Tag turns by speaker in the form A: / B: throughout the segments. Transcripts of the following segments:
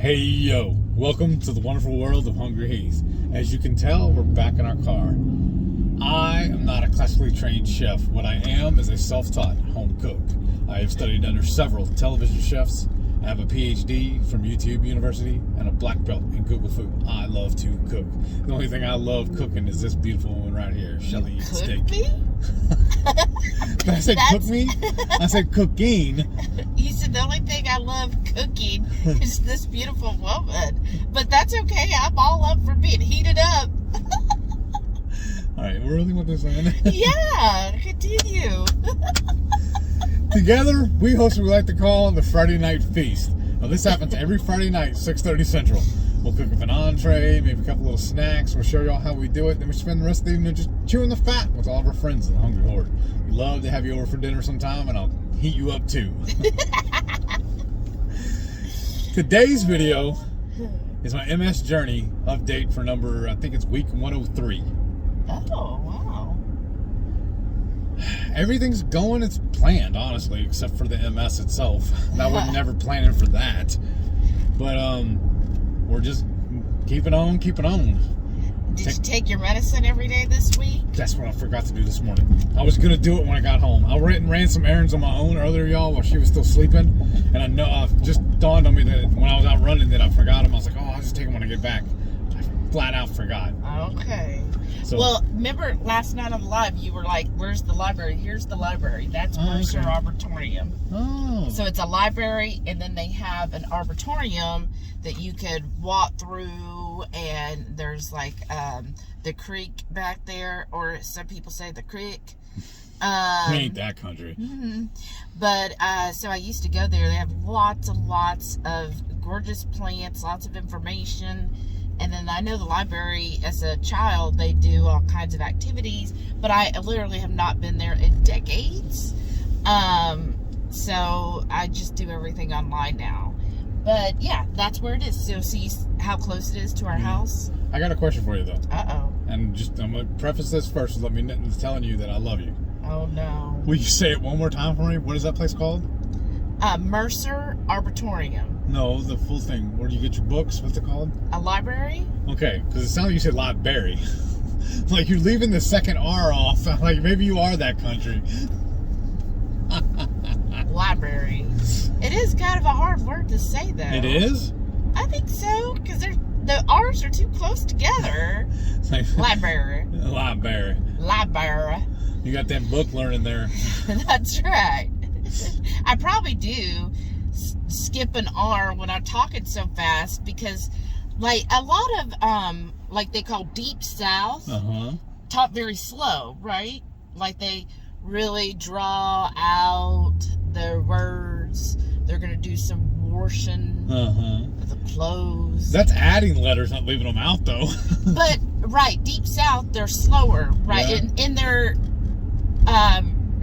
A: Hey yo, welcome to the wonderful world of Hungry Heath. As you can tell, we're back in our car. I am not a classically trained chef. What I am is a self-taught home cook. I have studied under several television chefs. I have a PhD from YouTube University and a black belt in Google Food. I love to cook. The only thing I love cooking is this beautiful woman right here. Shelly eats steak. I said cook me? I said cooking.
B: You said the only thing I love cooking is this beautiful woman. But that's okay. I'm all up for being heated up.
A: All right, we're really what this on.
B: Yeah, continue.
A: Together, we host what we like to call the Friday Night Feast. Now, this happens every Friday night, 6:30 Central. We'll cook up an entree, maybe a couple little snacks. We'll show y'all how we do it. Then we spend the rest of the evening just chewing the fat with all of our friends in the Hungry Horde. We'd love to have you over for dinner sometime, and I'll heat you up too. Today's video is my MS Journey update for number, I think it's week 103.
B: Oh, wow.
A: Everything's going as planned, honestly, except for the MS itself. I was never planning for that. But we're just keeping on.
B: Did you take your medicine every day this week?
A: That's what I forgot to do this morning. I was gonna do it when I got home. I ran some errands on my own earlier, y'all, while she was still sleeping, and I know just dawned on me that when I was out running that I forgot them. I was like, oh, I'll just take them when I get back. I flat out forgot.
B: Okay.
A: So,
B: well, remember last night on the live, you were like, "Where's the library?" Here's the library. That's Mercer
A: okay.
B: Arboretum.
A: Oh.
B: So it's a library, and then they have an arboretum that you could walk through, and there's like the creek back there, or some people say the creek.
A: We ain't that country.
B: Mm-hmm. But so I used to go there. They have lots and lots of gorgeous plants, lots of information. And then I know the library, as a child, they do all kinds of activities, but I literally have not been there in decades. So I just do everything online now. But yeah, that's where it is. So see how close it is to our house?
A: I got a question for you, though.
B: Uh-oh.
A: And I'm going to preface this first with telling you that I love you.
B: Oh, no.
A: Will you say it one more time for me? What is that place called?
B: Mercer Arboretum.
A: No, the full thing. Where do you get your books? What's it called?
B: A library?
A: Okay, because it sounded like you said library. Like you're leaving the second R off. Like maybe you are that country.
B: Library. It is kind of a hard word to say, though.
A: It is?
B: I think so, because the R's are too close together. Library.
A: Library.
B: Library.
A: You got that book learning there.
B: That's right. I probably do skip an R when I'm talking so fast, because like a lot of like they call deep south talk very slow, right? Like they really draw out their words. They're gonna do some washing of the clothes.
A: That's adding letters, not leaving them out though.
B: But right, deep south, they're slower, right?
A: Yeah.
B: In their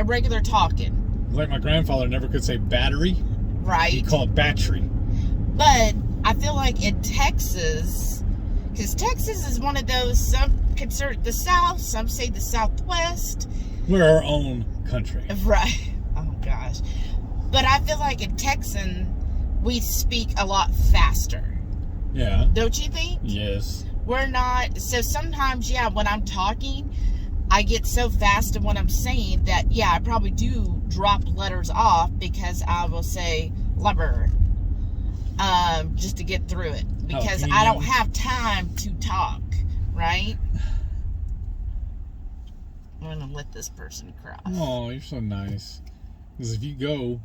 B: regular talking.
A: Like my grandfather never could say battery.
B: Right.
A: He called battery.
B: But I feel like in Texas, because Texas is one of those, some consider it the South, some say the Southwest.
A: We're our own country.
B: Right. Oh, gosh. But I feel like in Texan, we speak a lot faster.
A: Yeah.
B: Don't you think?
A: Yes.
B: We're not. So sometimes, yeah, when I'm talking, I get so fast in what I'm saying that, yeah, I probably do drop letters off, because I will say library just to get through it, because I don't have time to talk, right? I'm going to let this person cross.
A: Oh, you're so nice. Because if you go,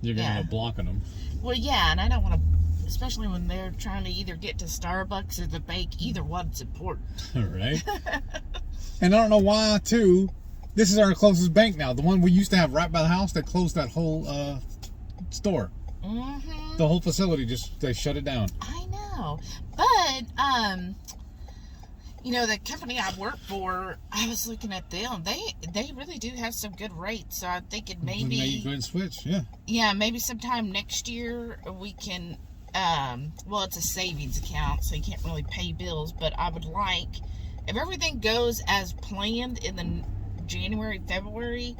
A: you're going to end up blocking them.
B: Well, yeah, and I don't want to, especially when they're trying to either get to Starbucks or the bank. Either one's important.
A: Right? And I don't know why, too. This is our closest bank now. The one we used to have right by the house, they closed that whole store.
B: Mm-hmm.
A: The whole facility, they shut it down.
B: I know. But, you know, the company I work for, I was looking at them. They really do have some good rates. So I'm thinking maybe
A: you go ahead and switch, yeah.
B: Yeah, maybe sometime next year we can, well, it's a savings account, so you can't really pay bills. But I would like, if everything goes as planned in the January, February,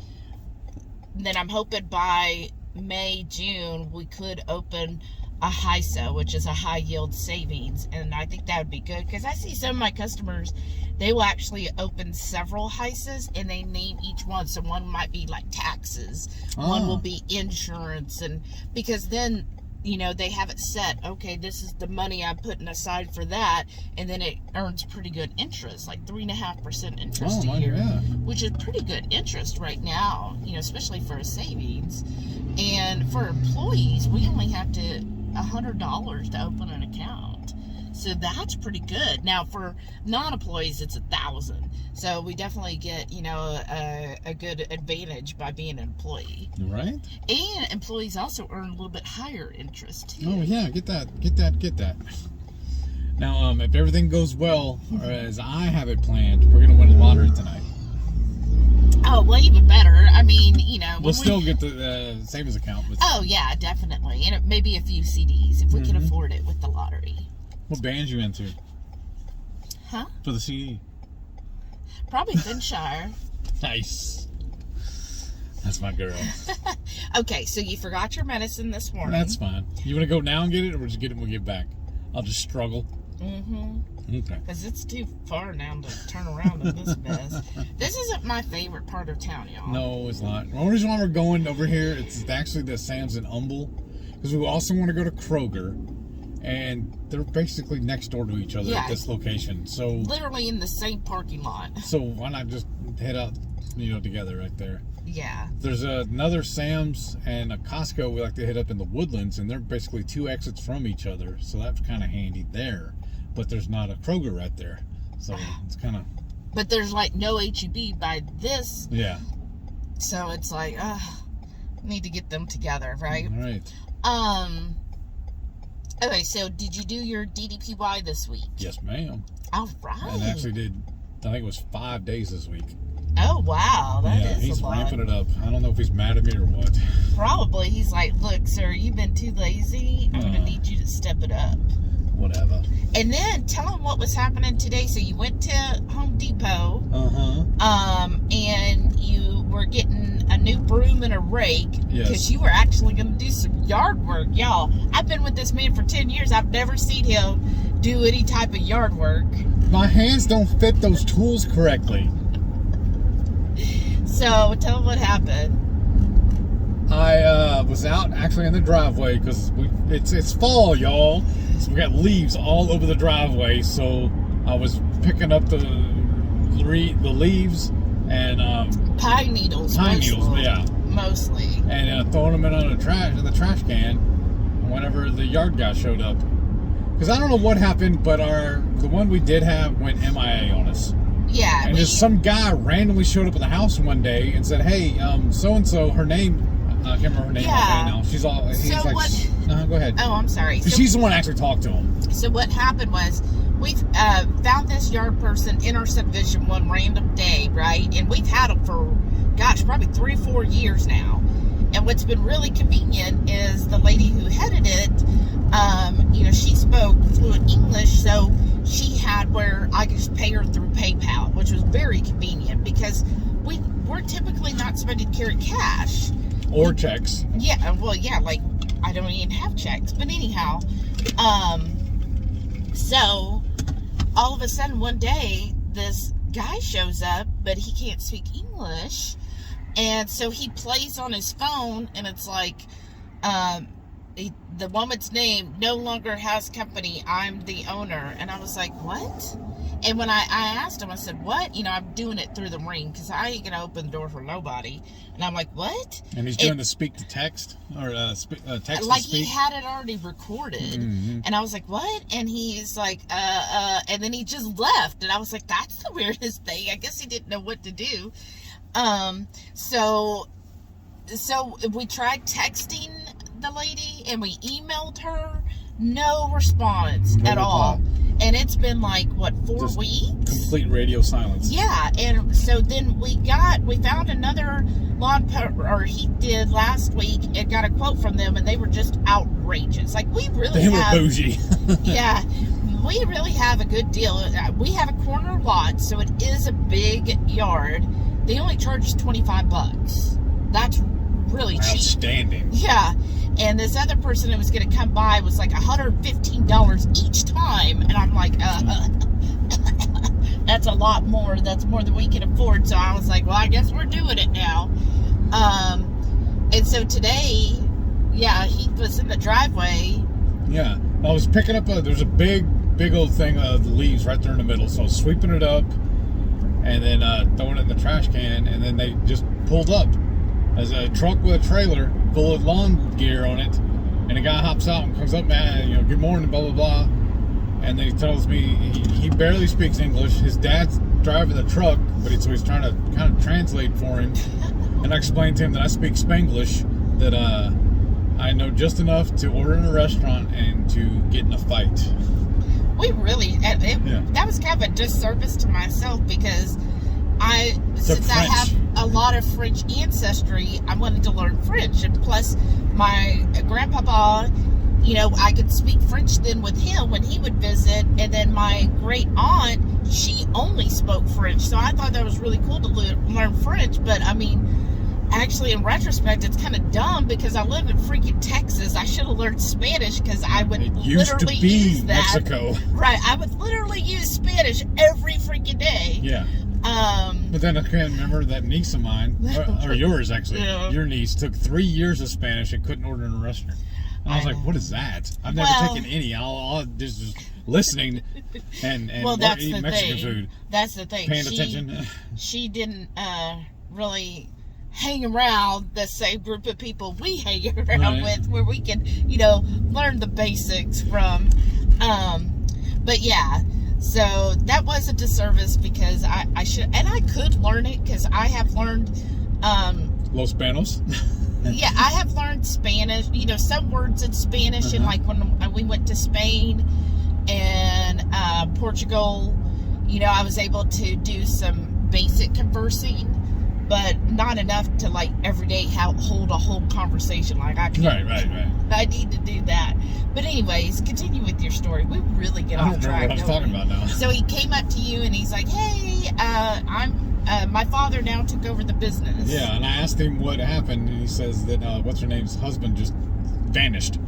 B: then I'm hoping by May, June, we could open HISA, which is a high yield savings, and I think that would be good because I see some of my customers, they will actually open several HISAs and they name each one. So one might be like taxes, one will be insurance, and because then, you know, they have it set, okay, this is the money I'm putting aside for that, and then it earns pretty good interest, like 3.5% interest a year, which is pretty good interest right now, you know, especially for a savings. And for employees, we only have to $100 to open an account, so that's pretty good. Now for non-employees, it's $1,000, so we definitely get, you know, a good advantage by being an employee,
A: right?
B: And employees also earn a little bit higher interest too.
A: Oh yeah, get that. Now, if everything goes well, or as I have it planned, we're gonna win the lottery tonight.
B: Oh, well, even better. I mean, you know,
A: we'll still get the savings account.
B: Oh yeah, definitely, and maybe a few CDs if we can afford it with the lottery.
A: What bands you into?
B: Huh?
A: For the CD?
B: Probably Finshire.
A: Nice. That's my girl.
B: Okay, so you forgot your medicine this morning.
A: That's fine. You want to go now and get it, or just get it when we get back? I'll just struggle. Okay.
B: Because it's too far now to turn around in this mess. This isn't my favorite part of town, y'all.
A: No, it's not. The only reason why we're going over here, it's actually the Sam's in Humble, because we also want to go to Kroger, and they're basically next door to each other at this location. So
B: literally in the same parking lot.
A: So why not just head out, you know, together right there?
B: Yeah.
A: There's another Sam's and a Costco we like to hit up in the Woodlands, and they're basically 2 exits from each other, so that's kind of handy there. But there's not a Kroger right there, so it's kind of.
B: But there's like no HEB by this.
A: Yeah.
B: So it's like, need to get them together, right?
A: Right.
B: Okay, so did you do your DDPY this week?
A: Yes, ma'am.
B: All right.
A: And actually did, I think it was 5 days this week.
B: Oh, wow. That is
A: he's
B: a lot.
A: ramping it up. I don't know if he's mad at me or what.
B: Probably. He's like, look, sir, you've been too lazy. I'm going to need you to step it up.
A: Whatever.
B: And then tell him what was happening today. So you went to Home Depot. And you were getting a new broom and a rake. Because you were actually going to do some yard work. Y'all, I've been with this man for 10 years. I've never seen him do any type of yard work.
A: My hands don't fit those tools correctly.
B: So tell him what happened.
A: I was out actually in the driveway because it's fall, y'all. So we got leaves all over the driveway. So I was picking up the leaves and
B: pine needles. Mostly.
A: And throwing them in the trash can whenever the yard guy showed up. Because I don't know what happened, but the one we did have went MIA on us.
B: Yeah.
A: And just some guy randomly showed up at the house one day and said, "Hey, so and so, her name." I can't remember her name now. She's all. He's
B: so
A: like, go ahead.
B: Oh, I'm sorry.
A: So she's the one that actually talked to him.
B: So what happened was we found this yard person in our subdivision one random day, right? And we've had them for, gosh, probably 3 or 4 years now. And what's been really convenient is the lady who headed it, you know, she spoke fluent English, so she had where I could just pay her through PayPal, which was very convenient because we're typically not supposed to carry cash.
A: Or checks.
B: Yeah, well, yeah, like, I don't even have checks. But anyhow, so, all of a sudden, one day, this guy shows up, but he can't speak English. And so he plays on his phone, and it's like, the woman's name no longer has company. I'm the owner. And I was like, what? And when I asked him, I said, what? You know, I'm doing it through the ring because I ain't going to open the door for nobody. And I'm like, what?
A: And he's doing the speak to text or text
B: like
A: to speak?
B: He had it already recorded. Mm-hmm. And I was like, what? And he's like, and then he just left. And I was like, that's the weirdest thing. I guess he didn't know what to do. So we tried texting the lady and we emailed her. No response at all. And it's been like, what, 4 weeks?
A: Complete radio silence.
B: Yeah, and so then we found another he did last week and got a quote from them, and they were just outrageous. Like, they were
A: bougie.
B: Yeah, we really have a good deal. We have a corner lot, so it is a big yard. They only charge us $25. That's really cheap.
A: Outstanding.
B: Yeah. And this other person that was going to come by was like $115 each time. And I'm like, that's a lot more. That's more than we can afford. So I was like, well, I guess we're doing it now. And so today, yeah, he was in the driveway.
A: Yeah, I was picking up there's a big old thing of leaves right there in the middle. So I was sweeping it up and then throwing it in the trash can. And then they just pulled up. There's a truck with a trailer full of lawn gear on it, and a guy hops out and comes up, man, good morning, blah, blah, blah. And then he tells me he barely speaks English. His dad's driving the truck, but so he's trying to kind of translate for him. And I explained to him that I speak Spanglish, that I know just enough to order in a restaurant and to get in a fight.
B: We really, that was kind of a disservice to myself because since I have a lot of French ancestry, I wanted to learn French. And plus, my grandpapa, I could speak French then with him when he would visit. And then my great aunt, she only spoke French. So I thought that was really cool to learn French. But I mean, actually, in retrospect, it's kind of dumb because I live in freaking Texas. I should have learned Spanish because I would literally use that.
A: Mexico.
B: Right. I would literally use Spanish every freaking day.
A: Yeah. But then I can't remember that niece of mine, or yours actually, your niece took 3 years of Spanish and couldn't order in a restaurant. And I was like, what is that? I've never taken any. I'll just listening and eating Mexican food.
B: That's the thing.
A: Paying attention.
B: She didn't really hang around the same group of people we hang around with, where we can, learn the basics from. But yeah. So that was a disservice because I should, and I could learn it because I have learned
A: Los Spanos.
B: Yeah, I have learned Spanish, some words in Spanish. And like when we went to Spain and Portugal, I was able to do some basic conversing, but not enough to like every day hold a whole conversation. Like I can't. Right. I need to do that. But anyways, continue with your story. We really get off track.
A: I don't know what I was talking about now.
B: So he came up to you and he's like, "Hey, my father now took over the business."
A: Yeah, and I asked him what happened, and he says that what's her name's husband just vanished.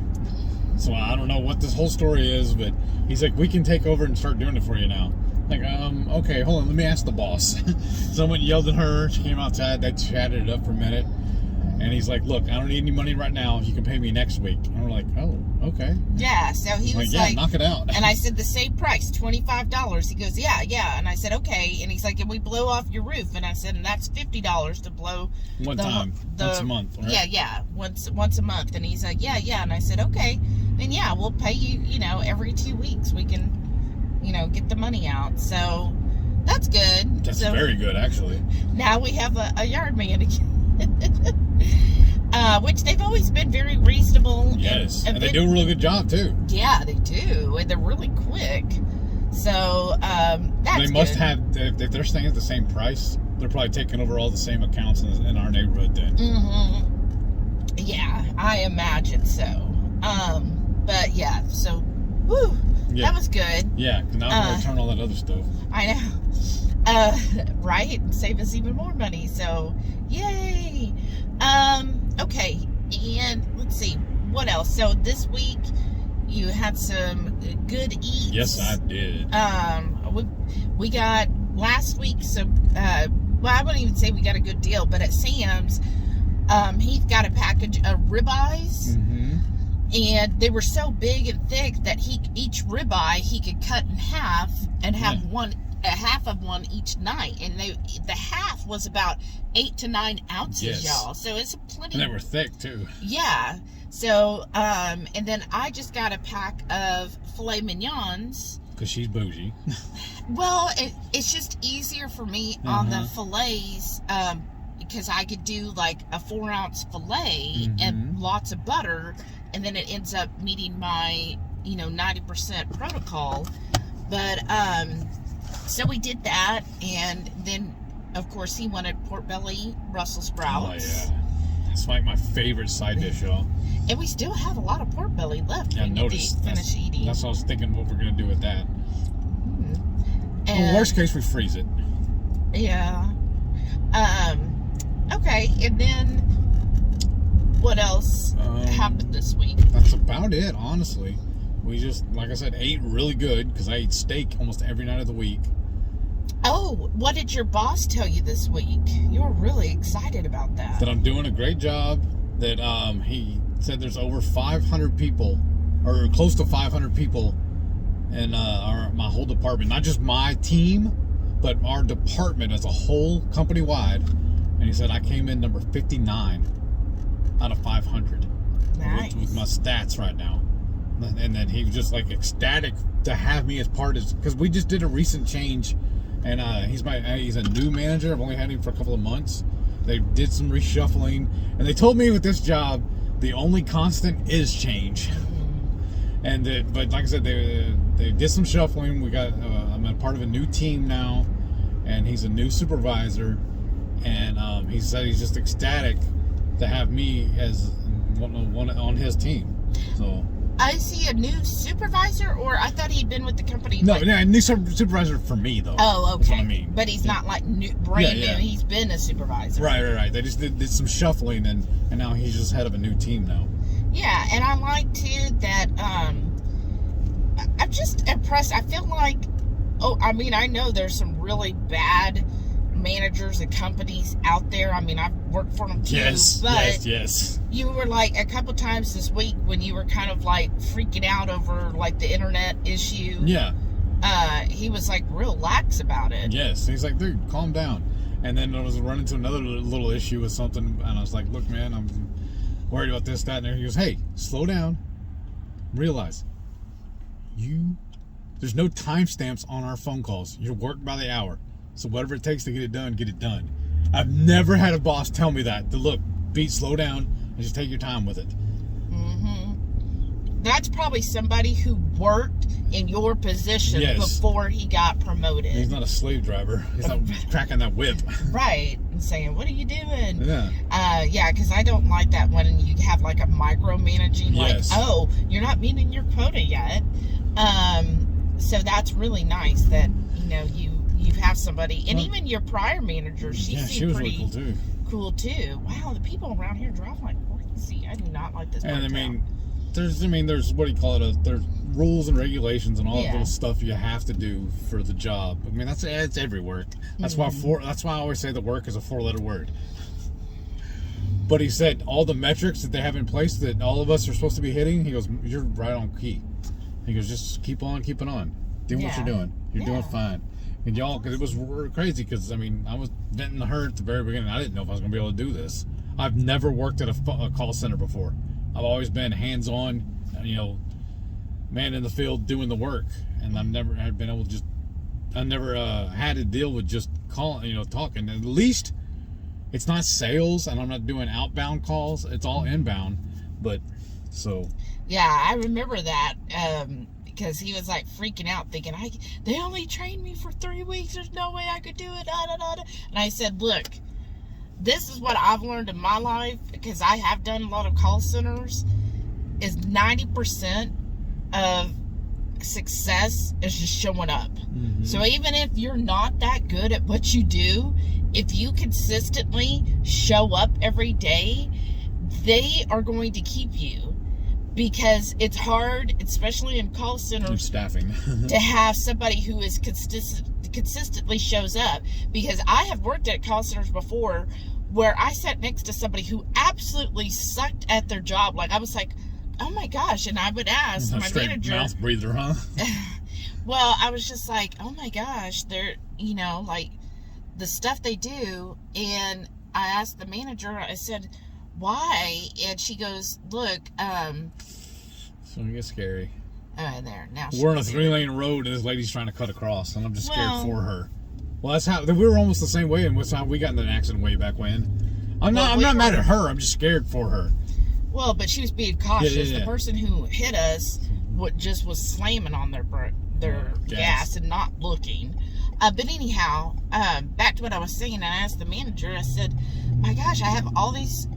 A: So I don't know what this whole story is, but he's like, "We can take over and start doing it for you now." Like, okay, hold on, let me ask the boss. Someone yelled at her. She came outside. They chatted it up for a minute. And he's like, look, I don't need any money right now. You can pay me next week. And we're like, oh, okay.
B: Yeah, so he was like,
A: knock it out.
B: And I said, the same price, $25. He goes, yeah. And I said, okay. And he's like, can we blow off your roof? And I said, and that's $50 to blow.
A: Once a month, right?
B: Yeah, once a month. And he's like, yeah. And I said, okay. Then yeah, we'll pay you, every 2 weeks. We can, get the money out. So that's good.
A: That's very good, actually.
B: Now we have a yard man again. Which they've always been very reasonable.
A: Yes, and they do a really good job too.
B: Yeah, they do, and they're really quick. So that's
A: they must have. If they're staying at the same price, they're probably taking over all the same accounts in our neighborhood. Then. Mm-hmm.
B: Yeah, I imagine so. But yeah, so whew, that was good.
A: Yeah, now I'm gonna turn all that other stuff.
B: I know. Right? Save us even more money. So, yay. Okay. And let's see. What else? So this week you had some good eats.
A: Yes, I did.
B: We got last week some, well, I wouldn't even say we got a good deal, but at Sam's, he got a package of ribeyes. Mm-hmm. And they were so big and thick that each ribeye he could cut in half and have half of one each night, and the half was about 8 to 9 ounces, y'all. So it's plenty.
A: And they were thick too.
B: Yeah. So and then I just got a pack of filet mignons.
A: Because she's bougie.
B: Well, it's just easier for me on the fillets because I could do like a 4-ounce fillet and lots of butter, and then it ends up meeting my 90% protocol. But so we did that, and then of course he wanted pork belly Brussels sprouts. Oh yeah,
A: it's like my favorite side dish, y'all.
B: And we still have a lot of pork belly left.
A: Yeah, finish eating. That's what I was thinking. What we're gonna do with that? In worst case, we freeze it.
B: Yeah. Okay, and then What else happened this week?
A: That's about it, honestly. We just, like I said, ate really good because I eat steak almost every night of the week.
B: Oh, what did your boss tell you this week? You were really excited about that.
A: That I'm doing a great job. That he said there's over 500 people, or close to 500 people in my whole department. Not just my team, but our department as a whole, company-wide. And he said I came in number 59 out of 500 with my stats right now. And then he was just like ecstatic to have me as part of, because we just did a recent change, and he's a new manager. I've only had him for a couple of months. They did some reshuffling, and they told me with this job the only constant is change. And but like I said, they did some shuffling. We got I'm a part of a new team now, and he's a new supervisor, and he said he's just ecstatic to have me as one on his team. So.
B: Is he a new supervisor, or I thought he'd been with the company?
A: No, new supervisor for me though.
B: Oh, okay.
A: That's what I mean.
B: But he's not like brand new. He's been a supervisor.
A: Right. They just did some shuffling, and now he's just head of a new team now.
B: Yeah, and I like too that I'm just impressed. I feel like, I know there's some really bad managers and companies out there. I mean, I've worked for them too.
A: Yes.
B: You were like a couple times this week when you were kind of like freaking out over like the internet issue.
A: Yeah.
B: He was like real lax about it.
A: Yes. He's like, dude, calm down. And then I was running into another little issue with something, and I was like, look, man, I'm worried about this, that, and he goes, hey, slow down. Realize, there's no timestamps on our phone calls. You work by the hour. So whatever it takes to get it done, get it done. I've never had a boss tell me that. To look, Pete, slow down and just take your time with it.
B: Mm-hmm. That's probably somebody who worked in your position before he got promoted.
A: He's not a slave driver. He's not cracking that whip.
B: Right. And saying, what are you doing?
A: Yeah.
B: Because I don't like that when you have like a micromanaging, like, oh, you're not meeting your quota yet. So that's really nice that, you have somebody, and even your prior manager, she was
A: pretty really
B: cool too. Wow, the people around here drive like crazy. I do not like this.
A: And there's what do you call it? There's rules and regulations and all that little stuff you have to do for the job. I mean, it's every work. That's why I always say the work is a 4-letter word. But he said all the metrics that they have in place that all of us are supposed to be hitting. He goes, you're right on key. He goes, just keep on keeping on. Do what you're doing. You're doing fine. And y'all, because it was crazy, because, I was venting the herd at the very beginning. I didn't know if I was going to be able to do this. I've never worked at a call center before. I've always been hands-on, man in the field doing the work. And I've never had to deal with just calling, talking. At least it's not sales, and I'm not doing outbound calls. It's all inbound.
B: Yeah, I remember that. Because he was like freaking out, thinking, they only trained me for 3 weeks. There's no way I could do it. And I said, look, this is what I've learned in my life, because I have done a lot of call centers, is 90% of success is just showing up. Mm-hmm. So even if you're not that good at what you do, if you consistently show up every day, they are going to keep you. Because it's hard, especially in call centers,
A: staffing,
B: to have somebody who is consistently shows up. Because I have worked at call centers before where I sat next to somebody who absolutely sucked at their job. Like, I was like, oh my gosh. And I would ask my manager.
A: Mouth breather, huh?
B: Well, I was just like, oh my gosh, they're, like the stuff they do. And I asked the manager, I said, why? And she goes, look,
A: so it gets scary.
B: There. Now
A: we're on a 3-lane road and this lady's trying to cut across, and I'm just scared for her. Well, that's how we were almost the same way, and that's how we got in an accident way back when. I'm not mad at her. I'm just scared for her. Well,
B: but she was being cautious. The person who hit us just was slamming on their gas and not looking. But anyhow, back to what I was saying, I asked the manager, I said, my gosh, I have all these,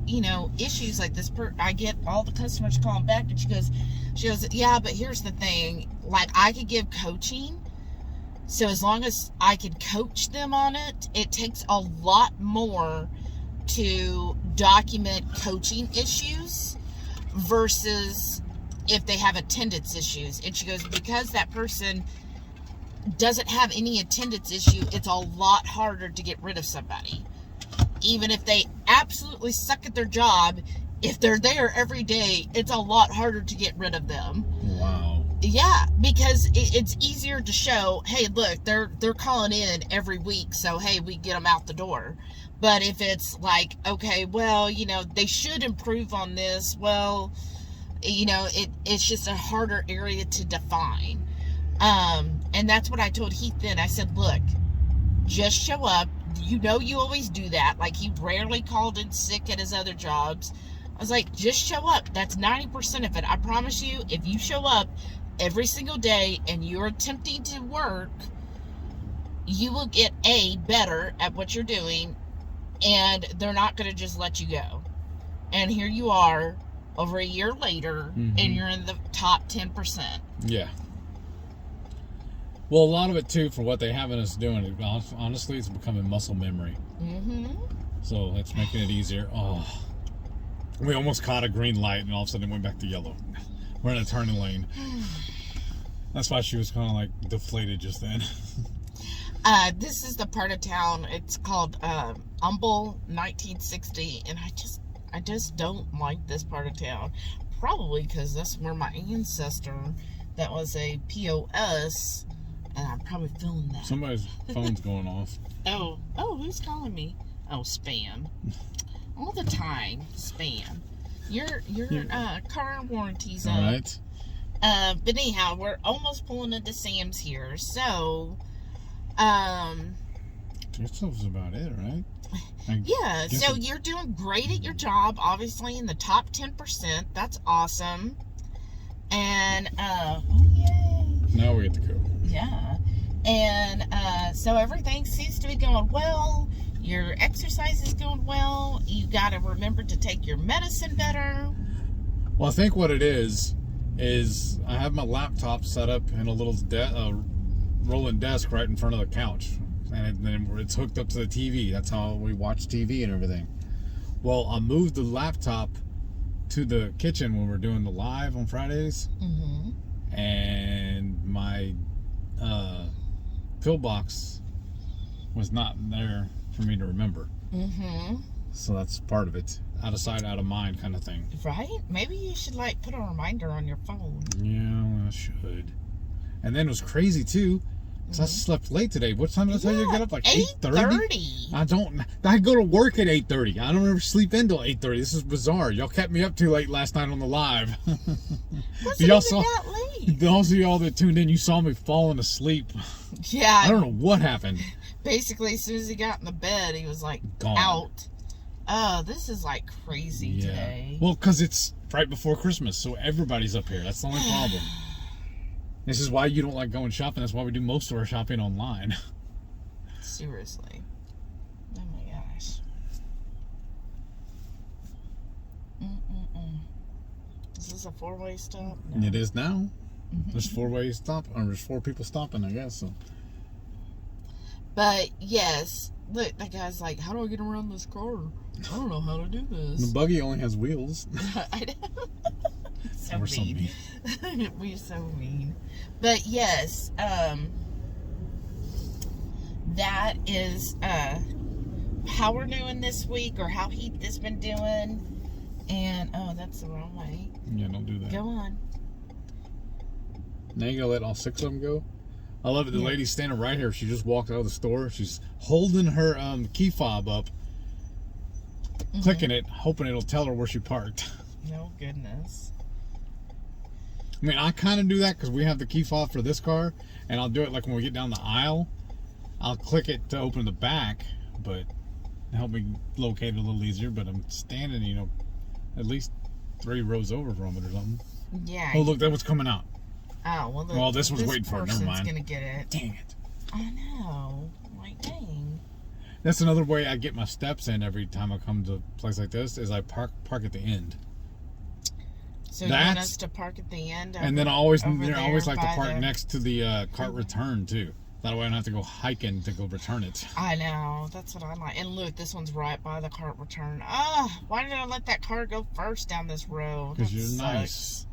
B: issues like this. I get all the customers calling back, and she goes, yeah, but here's the thing. Like, I could give coaching. So as long as I can coach them on it, it takes a lot more to document coaching issues versus if they have attendance issues. And she goes, because that person doesn't have any attendance issue, it's a lot harder to get rid of somebody. Even if they absolutely suck at their job, if they're there every day, it's a lot harder to get rid of them.
A: Wow.
B: Yeah, because it's easier to show, hey, look, they're calling in every week, so hey, we get them out the door. But if it's like, okay, well, you know, they should improve on this, well, you know, it's just a harder area to define. And that's what I told Heath then. I said, look, just show up. You know, you always do that. Like, he rarely called in sick at his other jobs. I was like, just show up. That's 90% of it. I promise you, if you show up every single day and you're attempting to work, you will get better at what you're doing, and they're not going to just let you go. And here you are over a year later, and you're in the top 10%.
A: Yeah. Well, a lot of it too, for what they having us doing, honestly, it's becoming muscle memory. So that's making it easier. Oh, we almost caught a green light, and all of a sudden it went back to yellow. We're in a turning lane. That's why she was kind of like deflated just then.
B: This is the part of town. It's called Humble 1960, and I just don't like this part of town. Probably because that's where my ancestor, that was a POS, and I'm probably feeling that.
A: Somebody's phone's going off.
B: Oh, who's calling me? Oh, spam. All the time, spam. Your car warranty's up.
A: All right.
B: But anyhow, we're almost pulling into Sam's here, so
A: That's about it, right?
B: Yeah, so you're doing great at your job, obviously in the top 10%. That's awesome. And oh yay.
A: Now we get to go.
B: Yeah. And so everything seems to be going well. Your exercise is going well. You got to remember to take your medicine better.
A: Well, I think what it is I have my laptop set up in a little rolling desk right in front of the couch. And then it's hooked up to the TV. That's how we watch TV and everything. Well, I moved the laptop to the kitchen when we're doing the live on Fridays. And my pill box was not there for me to remember. So that's part of it. Out of sight, out of mind kind of thing.
B: Right? Maybe you should like put a reminder on your phone.
A: Yeah, well, I should. And then it was crazy too, because I slept late today. What time did I tell you to get up? Like 8:30? I go to work at 8:30. I don't ever sleep until 8:30. This is bizarre. Y'all kept me up too late last night on the live.
B: Y'all saw that late?
A: Those of y'all that tuned in, you saw me falling asleep.
B: Yeah.
A: I don't know what happened.
B: Basically, as soon as he got in the bed, he was like
A: gone.
B: Out. Oh, this is like crazy today.
A: Well, because it's right before Christmas, so everybody's up here. That's the only problem. This is why you don't like going shopping. That's why we do most of our shopping online.
B: Seriously. Oh my gosh. Is this a four-way stop? No.
A: It is now. There's four-way stop, or there's four people stopping, I guess. So.
B: But yes, look, that guy's like, how do I get around this car? I don't know how to do this.
A: The buggy only has wheels.
B: I know. So
A: We're
B: mean. We're so mean. But yes, that is how we're doing this week, or how Heath has been doing. And oh, that's the wrong way.
A: Yeah, don't do that.
B: Go on.
A: Now you gotta let all six of them go. I love it. The lady's standing right here. She just walked out of the store. She's holding her key fob up, clicking it, hoping it'll tell her where she parked.
B: No goodness.
A: I mean, I kind of do that because we have the key fob for this car, and I'll do it like when we get down the aisle. I'll click it to open the back, but help me locate it a little easier. But I'm standing, you know, at least 3 rows over from it or something.
B: Yeah.
A: Oh, look, that was coming out.
B: Oh,
A: well, this was waiting for it. Never mind.
B: Gonna get it.
A: Dang it.
B: I know. Like, dang.
A: That's another way I get my steps in every time I come to a place like this, is I park at the end.
B: So you want us to park at the end?
A: And then I always like to park next to the cart return too. That way I don't have to go hiking to go return it.
B: I know. That's what I like. And look, this one's right by the cart return. Ah, why did I let that car go first down this road?
A: Because you're nice.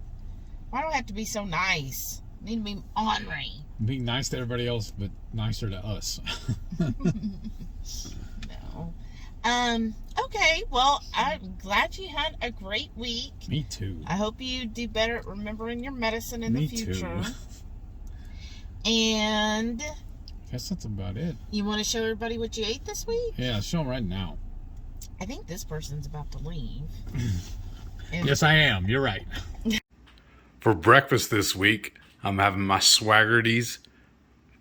B: Why do I have to be so nice? I need to be ornery.
A: Be nice to everybody else, but nicer to us.
B: No. Okay, well, I'm glad you had a great week.
A: Me too.
B: I hope you do better at remembering your medicine in the future.
A: Too.
B: And
A: I guess that's about it.
B: You want to show everybody what you ate this week?
A: Yeah, show them right now.
B: I think this person's about to leave.
A: Yes, I am. You're right. For breakfast this week, I'm having my Swaggerty's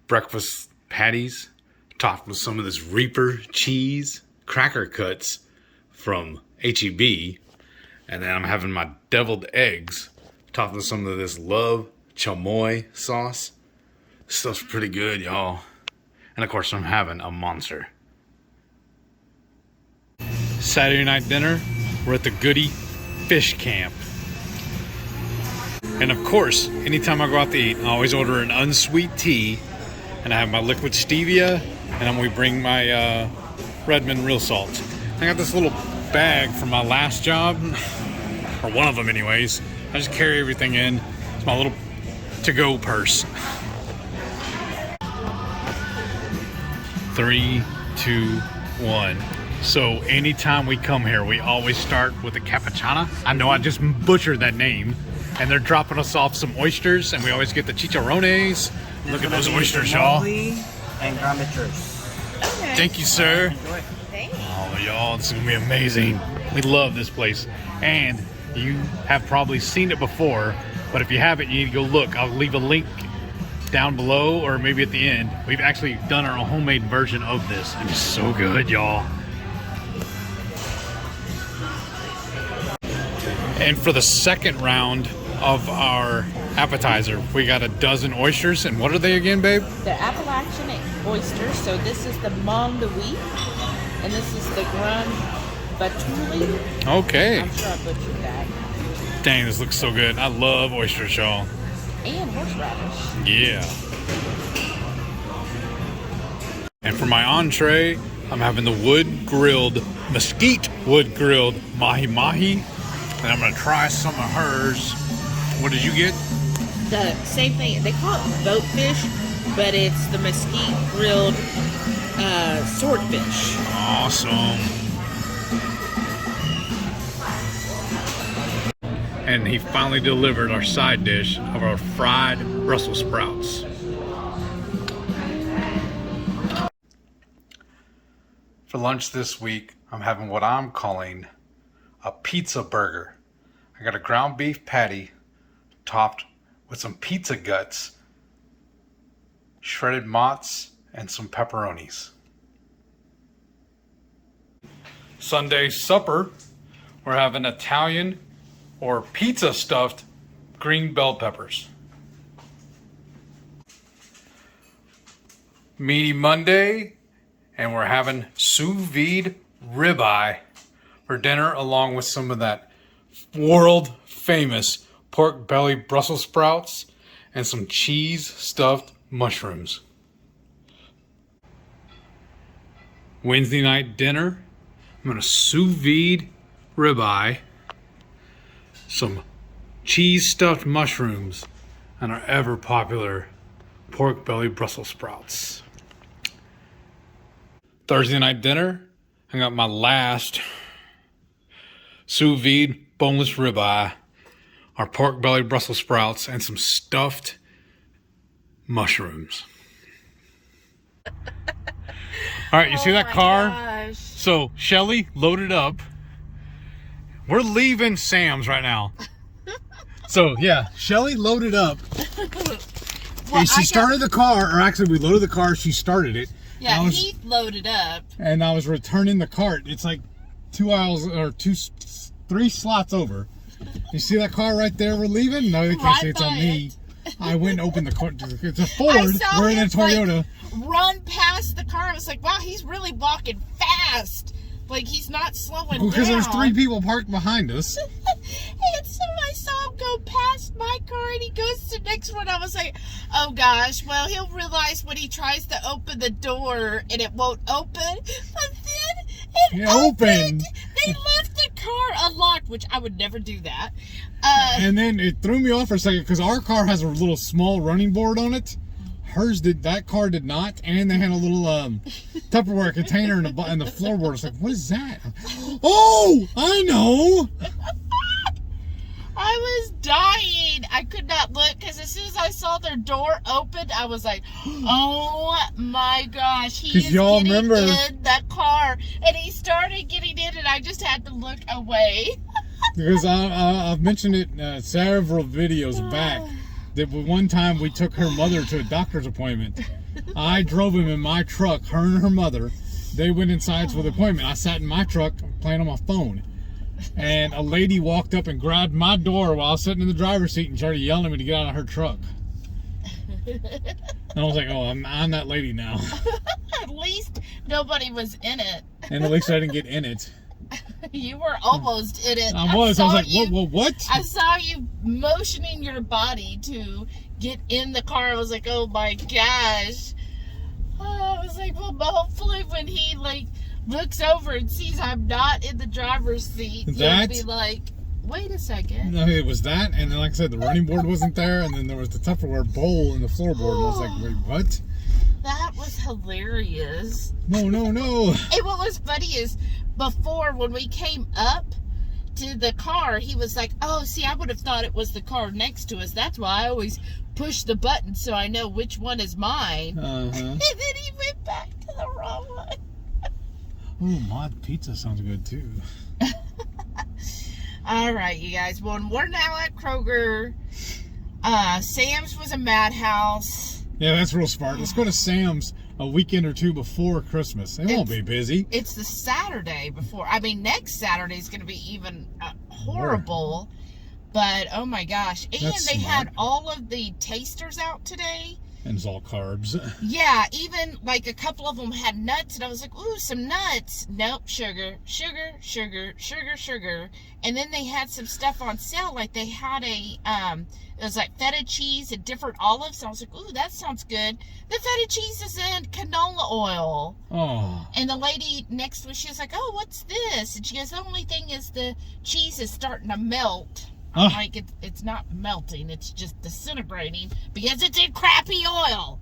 A: breakfast patties topped with some of this Reaper cheese cracker cuts from HEB. And then I'm having my deviled eggs topped with some of this Love Chamoy sauce. This stuff's pretty good, y'all. And of course, I'm having a monster. Saturday night dinner, we're at the Goode fish camp. And of course, anytime I go out to eat, I always order an unsweet tea. And I have my liquid stevia. And then we bring my Redmond real salt. I got this little bag from my last job. Or one of them anyways. I just carry everything in. It's my little to-go purse. 3, 2, 1. So anytime we come here, we always start with a CAMPECHANA. I know I just butchered that name. And they're dropping us off some oysters, and we always get the chicharrones. Look at those oysters, y'all.
C: And garnitures.
B: Okay.
A: Thank you, sir.
B: Thanks.
A: Oh, y'all, this is gonna be amazing. We love this place. And you have probably seen it before, but if you haven't, you need to go look. I'll leave a link down below or maybe at the end. We've actually done our own homemade version of this, and it's so good, y'all. And for the second round of our appetizer, we got a dozen oysters. And what are they again, babe?
B: The Appalachian oysters. So this is the Mondewi, and this is the Grand Batuli.
A: Okay.
B: I'm sure I butchered that.
A: Dang, this looks so good. I love oysters, y'all.
B: And horseradish.
A: Yeah. And for my entree, I'm having the mesquite wood grilled mahi. And I'm gonna try some of hers. What did you get?
B: The same thing. They call it boatfish, but it's the mesquite grilled swordfish.
A: Awesome. And he finally delivered our side dish of our fried Brussels sprouts. For lunch this week, I'm having what I'm calling a pizza burger. I got a ground beef patty topped with some pizza guts, shredded mozz, and some pepperonis. Sunday supper, we're having Italian or pizza stuffed green bell peppers. Meaty Monday, and we're having sous vide ribeye for dinner, along with some of that world famous pork belly Brussels sprouts and some cheese stuffed mushrooms. Wednesday night dinner, I'm gonna sous vide ribeye, some cheese stuffed mushrooms, and our ever popular pork belly Brussels sprouts. Thursday night dinner, I got my last sous vide boneless ribeye, our pork belly Brussels sprouts, and some stuffed mushrooms. All right, you see that car?
B: Gosh.
A: So Shelly loaded up. We're leaving Sam's right now. So yeah, Shelly loaded up. And she started the car, or actually we loaded the car, she started it.
B: Yeah, he loaded up.
A: And I was returning the cart. It's like 2 aisles or 3 slots over. You see that car right there we're leaving? No, they can't say it's on me. I went and opened the car. It's a Ford. We're in a Toyota.
B: Like, run past the car. I was like, wow, he's really walking fast. Like, he's not slowing down.
A: Because there's 3 people parked behind us.
B: And so I saw him go past my car, and he goes to the next one. I was like, Oh gosh, well he'll realize when he tries to open the door and it won't open, but then it opened. They left the car unlocked, which I would never do that.
A: And then it threw me off for a second because our car has a little small running board on it. Hers did. That car did not, and they had a little Tupperware container in the floorboard. It's like, what is that? Oh, I know.
B: I was dying. I could not look because as soon as I saw their door open, I was like, "Oh my gosh, he is getting in that car!" And he started getting in, and I just had to look away.
A: Because I've mentioned it several videos back. That one time we took her mother to a doctor's appointment. I drove him in my truck, her and her mother. They went inside for the appointment. I sat in my truck playing on my phone. And a lady walked up and grabbed my door while I was sitting in the driver's seat and started yelling at me to get out of her truck. And I was like, oh, I'm that lady now.
B: At least nobody was in it.
A: And at least I didn't get in it.
B: You were almost in it.
A: I was like, what?
B: I saw you motioning your body to get in the car. I was like, oh my gosh. I was like, well, hopefully when he looks over and sees I'm not in the driver's seat, he'll be like, wait a second.
A: No, it was that, and then like I said, the running board wasn't there, and then there was the Tupperware bowl in the floorboard, and I was like, wait, what?
B: That was hilarious.
A: No.
B: And what was funny is, before, when we came up to the car, he was like, oh, see, I would have thought it was the car next to us. That's why I always push the button so I know which one is mine. And then he went back to the wrong one.
A: Oh, mod pizza sounds good, too.
B: All right, you guys. Well, we're now at Kroger. Sam's was a madhouse.
A: Yeah, that's real smart. Let's go to Sam's a weekend or two before Christmas. It won't be busy.
B: It's the Saturday before. I mean, next Saturday is going to be even horrible. But, oh my gosh. And
A: That's
B: they
A: smart.
B: had all of the tasters out today.
A: And it's all carbs.
B: Yeah, even like a couple of them had nuts. And I was like, ooh, some nuts. Nope, sugar. And then they had some stuff on sale. Like they had it was like feta cheese and different olives. And I was like, ooh, that sounds good. The feta cheese is in canola oil.
A: Oh.
B: And the lady next to me, she was like, oh, what's this? And she goes, the only thing is the cheese is starting to melt. I'm like, it's not melting. It's just disintegrating because it's in crappy oil.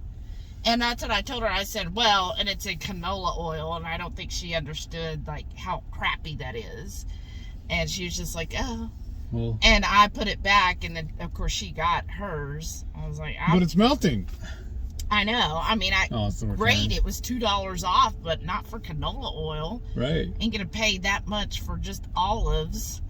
B: And that's what I told her. I said, well, and it's in canola oil. And I don't think she understood, like, how crappy that is. And she was just like, oh.
A: Well,
B: and I put it back. And then, of course, she got hers. I was like,
A: but it's melting.
B: I know. I mean, great. It was $2 off, but not for canola oil.
A: Right.
B: Ain't going to pay that much for just olives.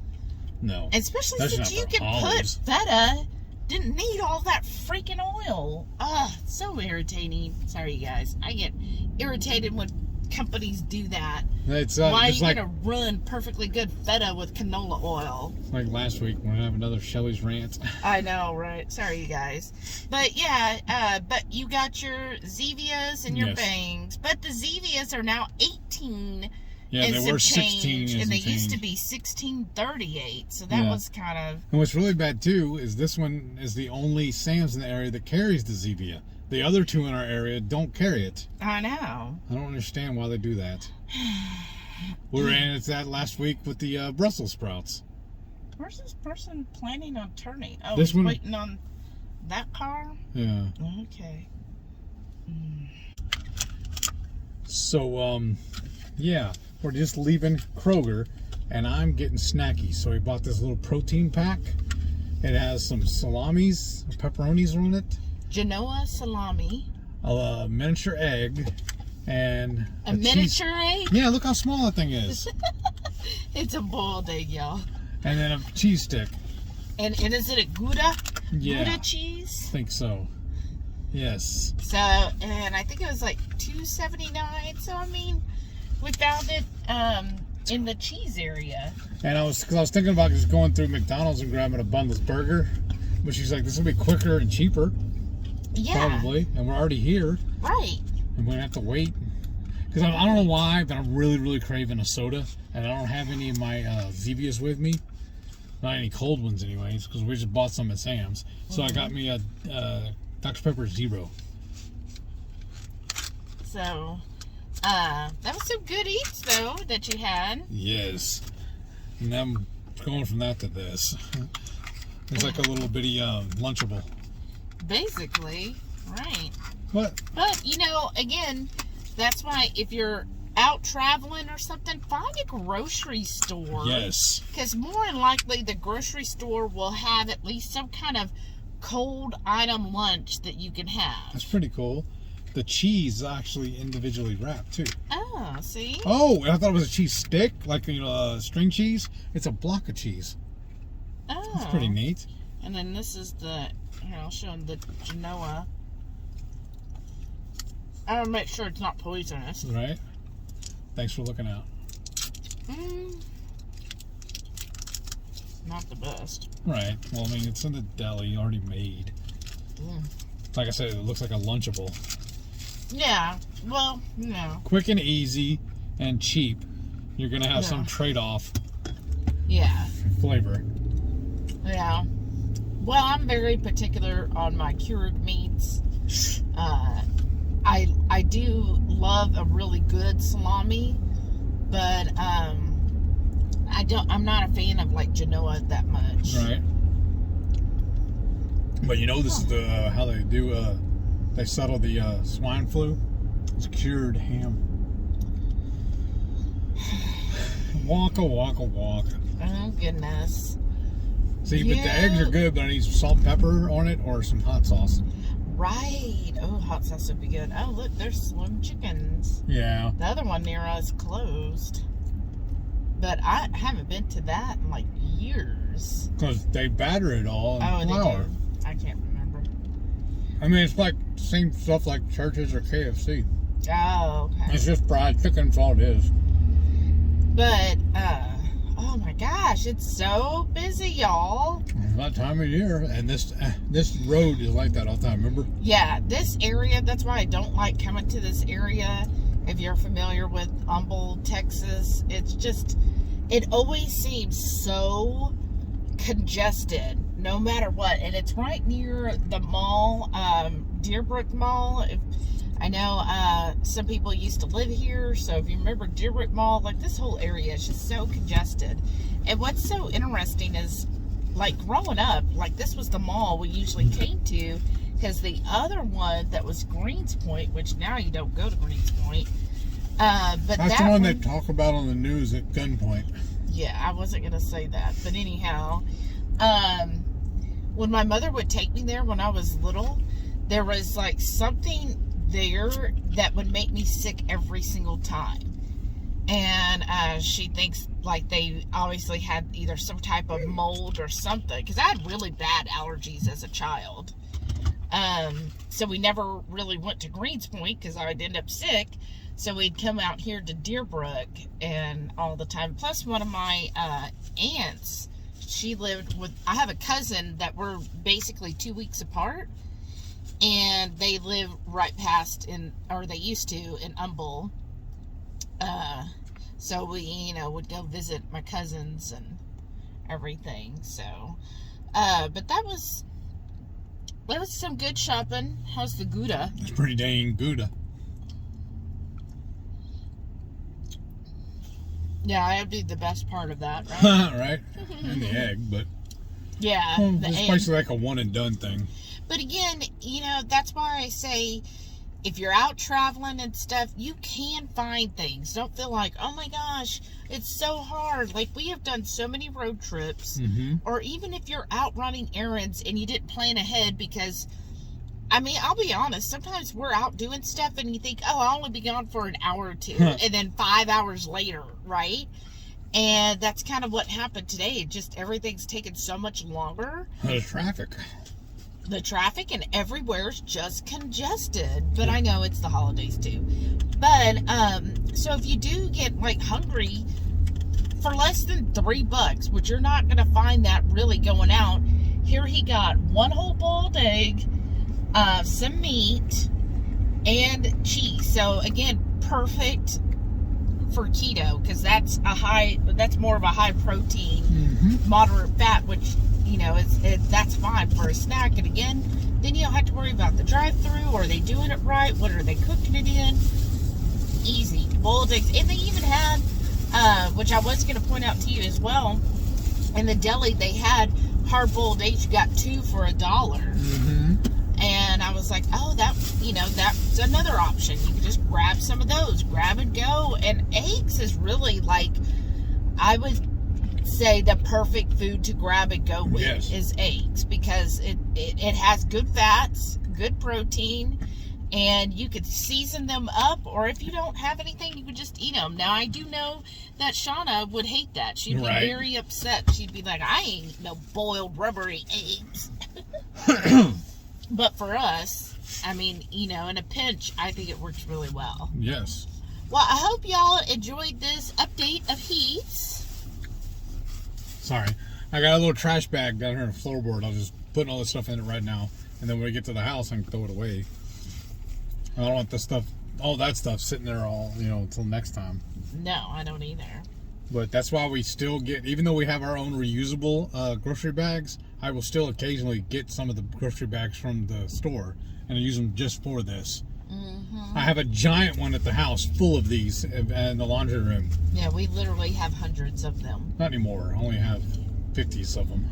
A: No.
B: Especially since you can put feta. Didn't need all that freaking oil. Ugh, so irritating. Sorry, you guys. I get irritated when companies do that. Why are you going to run perfectly good feta with canola oil?
A: Like last week, we're going to have another Shelly's rant.
B: I know, right? Sorry, you guys. But yeah, but you got your Zevias and your bangs. But the Zevias are now 18.
A: Yeah, they were 16
B: and they used to be $16.38, so that was kind of...
A: And what's really bad, too, is this one is the only Sam's in the area that carries the Zevia. The other two in our area don't carry it.
B: I know.
A: I don't understand why they do that. We ran into that last week with the Brussels sprouts.
B: Where's this person planning on turning? Oh,
A: this one
B: waiting on that car?
A: Yeah.
B: Okay.
A: So, yeah. We're just leaving Kroger, and I'm getting snacky. So we bought this little protein pack. It has some salamis, pepperonis on it.
B: Genoa salami.
A: A miniature egg, and
B: a miniature egg?
A: Yeah, look how small that thing is.
B: It's a boiled egg, y'all.
A: And then a cheese stick.
B: And is it a Gouda?
A: Yeah.
B: Gouda cheese?
A: I think so. Yes.
B: So, and I think it was like $2.79. So, I mean... We found it in the cheese area. And I was
A: thinking about just going through McDonald's and grabbing a bunless burger. But she's like, this will be quicker and cheaper.
B: Yeah.
A: Probably. And we're already here.
B: Right.
A: And we're going to have to wait. Because I don't know why, but I'm really, really craving a soda. And I don't have any of my Zevias with me. Not any cold ones anyways, because we just bought some at Sam's. So I got me a Dr. Pepper 0.
B: So, that was some good eats, though, that you had.
A: Yes. And I'm going from that to this. It's like a little bitty Lunchable.
B: Basically, right.
A: What?
B: But, you know, again, that's why if you're out traveling or something, find a grocery store.
A: Yes.
B: Because more than likely, the grocery store will have at least some kind of cold item lunch that you can have.
A: That's pretty cool. The cheese is actually individually wrapped, too.
B: Oh, see?
A: Oh, I thought it was a cheese stick, like, string cheese. It's a block of cheese.
B: Oh.
A: That's pretty neat.
B: And then this is the, here, I'll show them the Genoa. I want to make sure it's not poisonous.
A: Right. Thanks for looking out.
B: Not the best.
A: Right. Well, I mean, it's in the deli, already made. Like I said, it looks like a Lunchable.
B: Yeah. Well, no.
A: Quick and easy and cheap. You're going to have some trade-off
B: Yeah.
A: flavor.
B: Yeah. Well, I'm very particular on my cured meats. I do love a really good salami, but I'm not a fan of like Genoa that much.
A: Right. But you know, this is the how they do they settle the swine flu. It's cured ham. Wonka, wonka, wonka.
B: Oh goodness.
A: See, but the eggs are good, but I need some salt and pepper on it or some hot sauce.
B: Right. Oh, hot sauce would be good. Oh, look, there's Slim Chickens.
A: Yeah.
B: The other one near us closed. But I haven't been to that in like years.
A: Because they batter it all in flour.
B: They do. I can't remember.
A: I mean, it's like the same stuff like Church's or KFC.
B: Oh, okay.
A: It's just fried chicken, that's all it is.
B: But, oh my gosh, it's so busy, y'all.
A: It's that time of year, and this road is like that all the time, remember?
B: Yeah, this area, that's why I don't like coming to this area. If you're familiar with Humboldt, Texas, it's just, it always seems so congested, no matter what. And it's right near the mall, Deerbrook Mall. I know some people used to live here, so if you remember Deerbrook Mall, like this whole area is just so congested. And what's so interesting is, like growing up, like this was the mall we usually came to, because the other one that was Greens Point, which now you don't go to Greens Point, but
A: that's the one they talk about on the news at gunpoint.
B: Yeah, I wasn't gonna say that, but anyhow, when my mother would take me there when I was little, there was like something there that would make me sick every single time. And she thinks like they obviously had either some type of mold or something, because I had really bad allergies as a child. So we never really went to Greens Point because I'd end up sick. So we'd come out here to Deerbrook and all the time. Plus one of my aunts, she lived with, I have a cousin that we're basically 2 weeks apart. And they live right past or they used to, in Humboldt. So we, would go visit my cousins and everything. So, but that was some good shopping. How's the Gouda?
A: It's pretty dang Gouda.
B: Yeah, that'd be the best part of that, right?
A: Right? And the egg, but
B: yeah,
A: the it's basically like a one and done thing.
B: But again, that's why I say, if you're out traveling and stuff, you can find things. Don't feel like, oh my gosh, it's so hard. Like, we have done so many road trips. Or even if you're out running errands and you didn't plan ahead because, I mean, I'll be honest, sometimes we're out doing stuff and you think, oh, I'll only be gone for an hour or two. And then 5 hours later, right? And that's kind of what happened today. Just everything's taken so much longer.
A: The traffic.
B: The traffic and everywhere's just congested. But I know it's the holidays too. But, so if you do get like hungry for less than $3, which you're not going to find that really going out, here he got 1 whole boiled egg, some meat, and cheese. So again, perfect for keto, because that's more of a high protein, moderate fat, which, that's fine for a snack. And again, Then you don't have to worry about the drive-through. Are they doing it right? What are they cooking it in? Easy. Boiled eggs. And they even had, which I was going to point out to you as well, in the deli they had hard-boiled eggs. You got 2 for $1.
A: Mm-hmm.
B: And I was like, oh, that's another option. You can just grab some of those, grab and go. And eggs is really like, I would say the perfect food to grab and go with is eggs, because it has good fats, good protein, and you could season them up, or if you don't have anything, you could just eat them. Now, I do know that Shauna would hate that. She'd be very upset. She'd be like, I ain't eating no boiled rubbery eggs. But for us, I mean, in a pinch, I think it works really well.
A: Yes.
B: Well, I hope y'all enjoyed this update of Heath's.
A: Sorry. I got a little trash bag down here on the floorboard. I was just putting all this stuff in it right now. And then when we get to the house, I can throw it away. I don't want this stuff, all that stuff sitting there all, until next time.
B: No, I don't either.
A: But that's why we still get, even though we have our own reusable grocery bags, I will still occasionally get some of the grocery bags from the store and I use them just for this. Mm-hmm. I have a giant one at the house full of these in the laundry room.
B: Yeah, we literally have hundreds of them.
A: Not anymore. I only have 50s of them.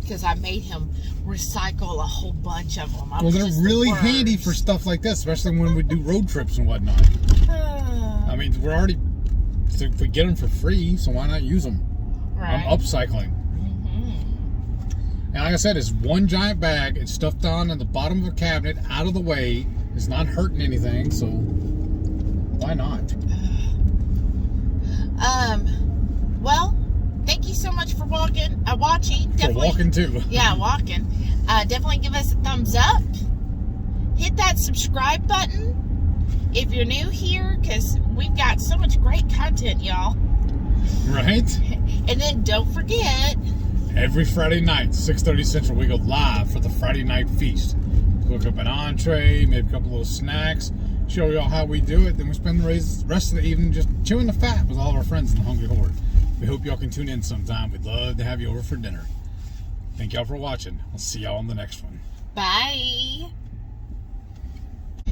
B: Because I made him recycle a whole bunch of them.
A: Well, they're really handy for stuff like this, especially when we do road trips and whatnot. I mean, we're already, if we get them for free, so why not use them?
B: Right.
A: I'm upcycling. And like I said, it's one giant bag. It's stuffed down in the bottom of a cabinet, out of the way. It's not hurting anything, so why not?
B: Well, thank you so much for watching. Definitely,
A: for walking too.
B: Yeah, walking. Definitely give us a thumbs up. Hit that subscribe button if you're new here, because we've got so much great content, y'all.
A: Right?
B: And then don't forget,
A: every Friday night, 6:30 Central, we go live for the Friday night feast. Cook up an entree, maybe a couple little snacks, show y'all how we do it. Then we spend the rest of the evening just chewing the fat with all of our friends in the Hungry Horde. We hope y'all can tune in sometime. We'd love to have you over for dinner. Thank y'all for watching. I'll see y'all on the next one.
B: Bye.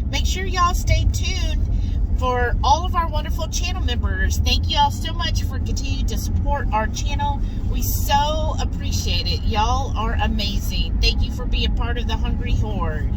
B: Make sure y'all stay tuned for all of our wonderful channel members. Thank you all so much for continuing to support our channel. We so appreciate it. Y'all are amazing. Thank you for being part of the Hungry Horde.